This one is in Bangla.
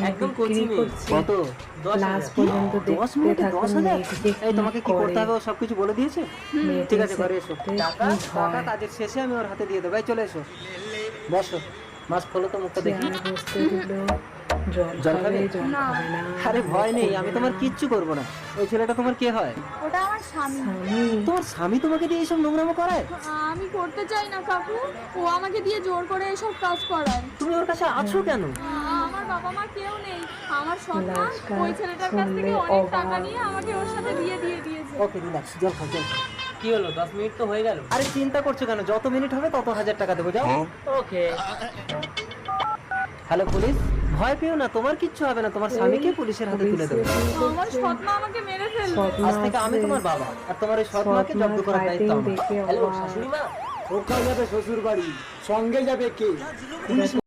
একদম কোচি মেয়ে। কত? লাস্ট পর্যন্ত 10 দেখতে মিনিটে থাকুন 10,000? মেয়েটিকে এই তোমাকে কি করতে হবে ও সবকিছু বলে দিয়েছে? ঠিক আছে ঘরে এসো। টাকা টাকা কাজের শেষে আমি ওর হাতে দিয়ে দেবো। এই চলে এসো, বসো। মাস্ক খোলো তো, মুখটা দেখি। বসতে দিল। জল জল খাবে খাবে? জল খাবে না। আরে ভয় নেই, আমি তোমার কিচ্ছু করবো না। ওই ছেলেটা তোমার কে হয়? ওটা আমার স্বামী। স্বামী তোমার স্বামী তোমাকে দিয়ে এইসব নোংরামো করায়? আমি করতে চাই না কাকু, ও আমাকে দিয়ে জোর করে এসব কাজ করায়। তুমি ওর কাছে আছো কেন? আমার বাবা মা কেউ নেই, আমার সৎ মা লাস্টটা ওই ছেলেটার কাছ থেকে শুনলে অনেক টাকা অবাক। নিয়ে আমাকে ওর সাথে বিয়ে দিয়ে দিয়েছে। ওকে রিল্যাক্স, জল খাও জল খাও। কি হলো, 10 মিনিট তো হয়ে গেল। আরে চিন্তা করছো কেন? যত মিনিট হবে তত 1000 টাকা দেবো, যাও। ওকে। হ্যালো পুলিশ, ভয় পেও না, তোমার কিচ্ছু হবে না। তোমার স্বামীকে পুলিশের হাতে তুলে দেবো। আমার সৎ মা আমাকে মেরে ফেলবে। আজ থেকে আমি তোমার বাবা, আর তোমার এই সৎ মাকে জব্দ করার দায়িত্ব আমার। দেখে হ্যালো অবাক। শাশুড়ি মা। কোথায় যাবে শ্বশুর বাড়ি? সঙ্গে যাবে কে?